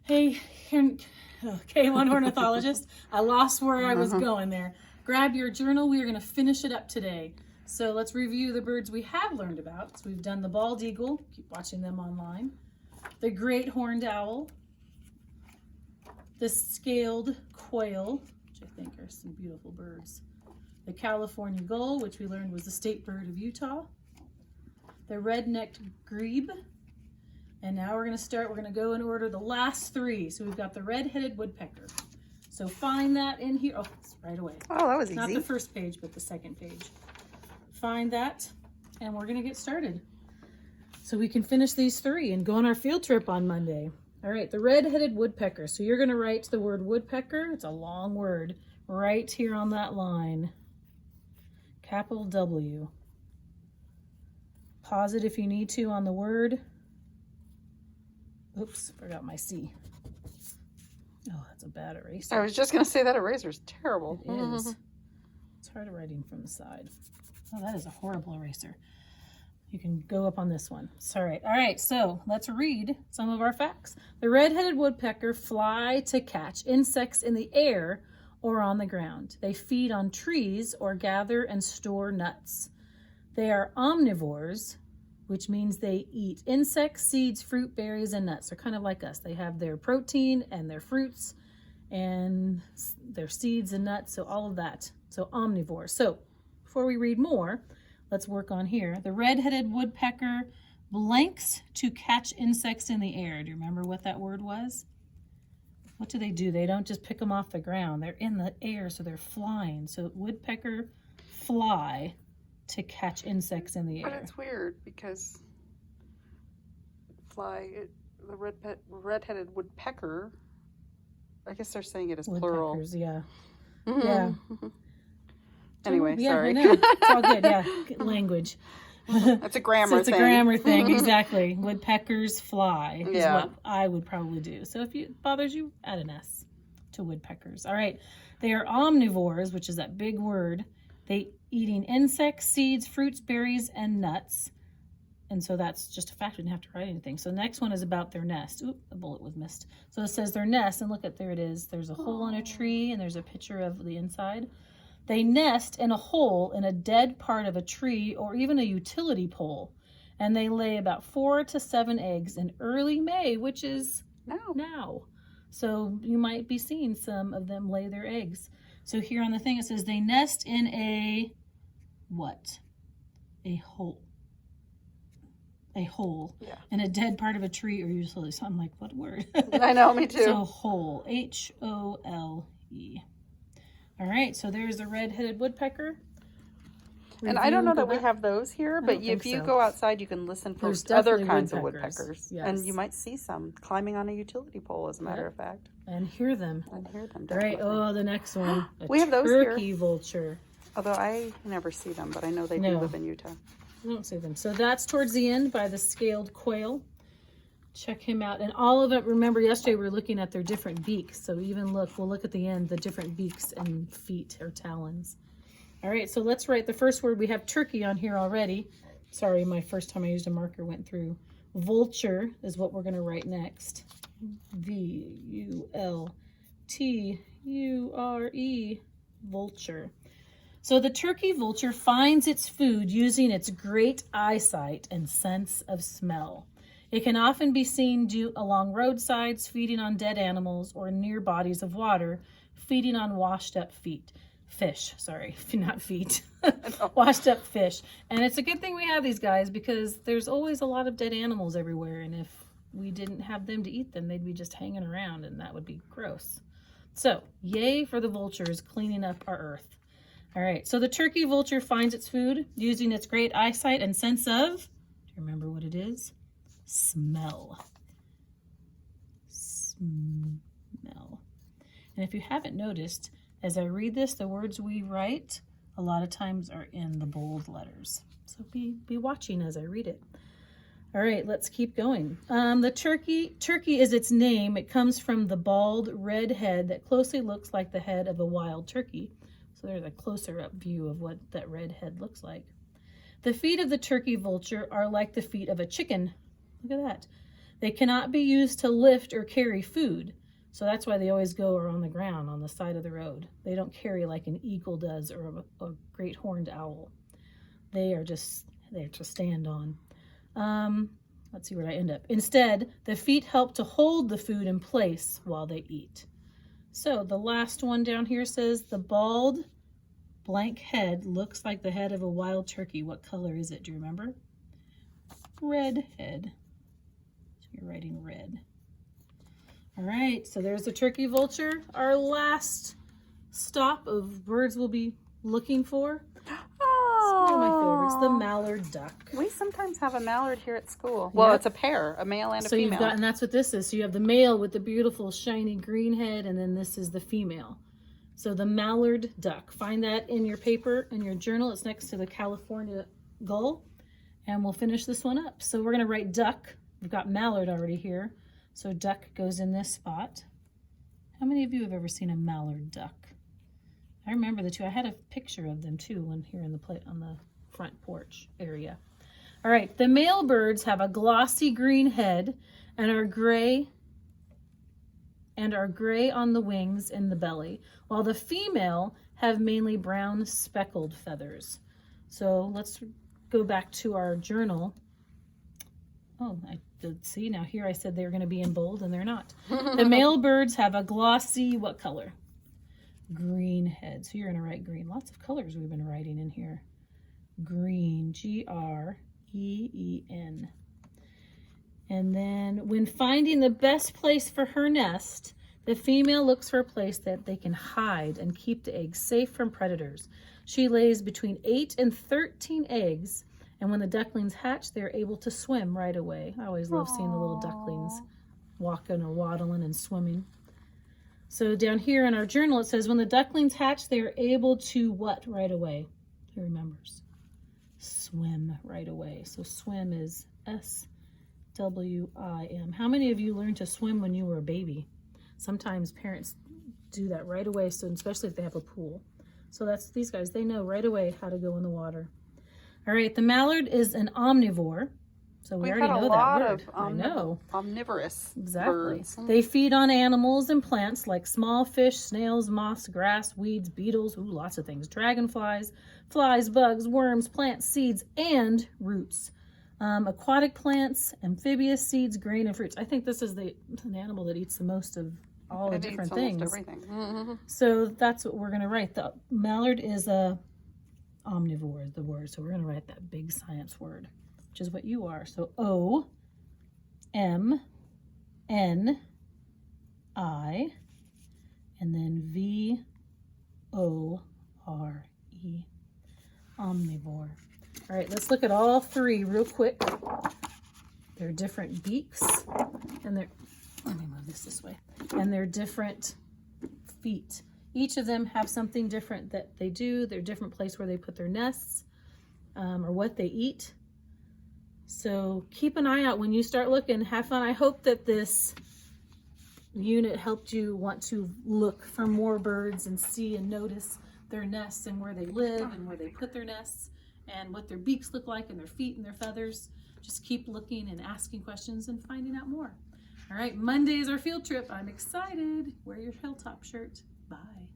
Hey, K1 ornithologist, I lost where I was going there. Grab your journal. We are going to finish it up today. So let's review the birds we have learned about. So we've done the bald eagle. Keep watching them online. The great horned owl. The scaled quail, which I think are some beautiful birds. The California gull, which we learned was the state bird of Utah. The red-necked grebe. And now we're going to go in order the last three. So we've got the red-headed woodpecker. So find that in here. Oh, it's right away. Oh, that was easy. Not the first page, but the second page. Find that, and we're going to get started. So we can finish these three and go on our field trip on Monday. All right, the red-headed woodpecker. So you're going to write the word woodpecker. It's a long word. Right here on that line. Capital W. Pause it if you need to on the word. Oops, forgot my C. Oh, that's a bad eraser. I was just going to say that eraser's terrible. It is. It's hard writing from the side. Oh, that is a horrible eraser. You can go up on this one. Sorry. All right, so let's read some of our facts. The red-headed woodpecker fly to catch insects in the air or on the ground. They feed on trees or gather and store nuts. They are omnivores, which means they eat insects, seeds, fruit, berries, and nuts. They're kind of like us. They have their protein and their fruits and their seeds and nuts, so all of that. So omnivores. So before we read more, let's work on here. The red-headed woodpecker blanks to catch insects in the air. Do you remember what that word was? What do? They don't just pick them off the ground. They're in the air, so they're flying. So woodpecker fly to catch insects in the air. But it's weird because the red-headed woodpecker, I guess they're saying it as plural. Woodpeckers, yeah. Mm-hmm. Yeah. Anyway, yeah, sorry. I know. It's all good, yeah. Language. That's a grammar So it's thing. a grammar thing, exactly. Woodpeckers fly is Yeah. what I would probably do. So if it bothers you, add an S to woodpeckers. All right. They are omnivores, which is that big word. They eating insects, seeds, fruits, berries, and nuts. And so that's just a fact. We didn't have to write anything. So the next one is about their nest. Oop, a bullet was missed. So it says their nest, and look at, there it is. There's a hole in a tree, and there's a picture of the inside. They nest in a hole in a dead part of a tree or even a utility pole. And they lay about 4 to 7 eggs in early May, which is now. So you might be seeing some of them lay their eggs. So here on the thing it says they nest in a what? A hole. A hole. Yeah. In a dead part of a tree or utility. So I'm like, what word? I know, me too. So hole. H-O-L-E. All right, so there's the red-headed woodpecker. And I don't know that we have those here, but if you go outside, you can listen for other kinds of woodpeckers. Yes. And you might see some climbing on a utility pole, as a matter of fact. And hear them. And hear them, All right, definitely. oh, the next one. We have those here. Turkey vulture. Although I never see them, but I know they do live in Utah. I don't see them. So that's towards the end by the scaled quail. Check him out. And all of it, remember yesterday we were looking at their different beaks. So even we'll look at the end, the different beaks and feet or talons. All right, so let's write the first word. We have turkey on here already. Sorry, my first time I used a marker went through. Vulture is what we're going to write next. V-U-L-T-U-R-E, vulture. So the turkey vulture finds its food using its great eyesight and sense of smell. It can often be seen along roadsides, feeding on dead animals, or near bodies of water, feeding on washed up fish, not feet, washed up fish. And it's a good thing we have these guys because there's always a lot of dead animals everywhere. And if we didn't have them to eat them, they'd be just hanging around and that would be gross. So yay for the vultures cleaning up our earth. All right, so the turkey vulture finds its food using its great eyesight and sense of, do you remember what it is? Smell. Smell. And if you haven't noticed, as I read this, the words we write a lot of times are in the bold letters. So be watching as I read it. All right, let's keep going. The turkey is its name. It comes from the bald red head that closely looks like the head of a wild turkey. So there's a closer up view of what that red head looks like. The feet of the turkey vulture are like the feet of a chicken. Look at that. They cannot be used to lift or carry food. So that's why they always go on the ground on the side of the road. They don't carry like an eagle does or a great horned owl. They're just to stand on. Let's see where I end up. Instead, the feet help to hold the food in place while they eat. So the last one down here says the bald blank head looks like the head of a wild turkey. What color is it? Do you remember? Red head. So you're writing red. All right, so there's the turkey vulture, our last stop of birds we'll be looking for. Oh, one of my favorites, the mallard duck. We sometimes have a mallard here at school. Well, Yep. it's a pair, a male and a So female. you've got, and that's what this is. So you have the male with the beautiful shiny green head, and then this is the female. So the mallard duck. Find that in your paper, in your journal. It's next to the California gull. And we'll finish this one up. So we're going to write duck. We've got mallard already here. So duck goes in this spot. How many of you have ever seen a mallard duck? I remember the two. I had a picture of them too when here in the on the front porch area. All right, the male birds have a glossy green head and are gray on the wings and the belly, while the female have mainly brown speckled feathers. So let's go back to our journal. Oh, I did see. Now here I said they were going to be in bold, and they're not. The male birds have a glossy, what color? Green head. So you're going to write green. Lots of colors we've been writing in here. Green, Green. And then when finding the best place for her nest, the female looks for a place that they can hide and keep the eggs safe from predators. She lays between 8 and 13 eggs. And when the ducklings hatch, they're able to swim right away. I always love seeing the little ducklings walking or waddling and swimming. So down here in our journal, it says when the ducklings hatch, they are able to what right away? Who remembers? Swim right away. So swim is S-W-I-M. How many of you learned to swim when you were a baby? Sometimes parents do that right away, so especially if they have a pool. So that's these guys. They know right away how to go in the water. All right, the mallard is an omnivore. So we already know that word. I know. Omnivorous Exactly. birds. They feed on animals and plants like small fish, snails, moss, grass, weeds, beetles, lots of things. Dragonflies, flies, bugs, worms, plants, seeds, and roots. Aquatic plants, amphibious seeds, grain, and fruits. I think this is an animal that eats the most of all the different things. Everything. Mm-hmm. So that's what we're going to write. The mallard is a omnivore, the word. So we're going to write that big science word, which is what you are. So O-M-N-I and then V-O-R-E, omnivore. All right, let's look at all three real quick. They're different beaks, and let me move this way, and they're different feet. Each of them have something different that they do. They're different place where they put their nests or what they eat. So keep an eye out when you start looking. Have fun. I hope that this unit helped you want to look for more birds and see and notice their nests and where they live and where they put their nests and what their beaks look like and their feet and their feathers. Just keep looking and asking questions and finding out more. All right, Monday is our field trip. I'm excited. Wear your Hilltop shirt. Bye.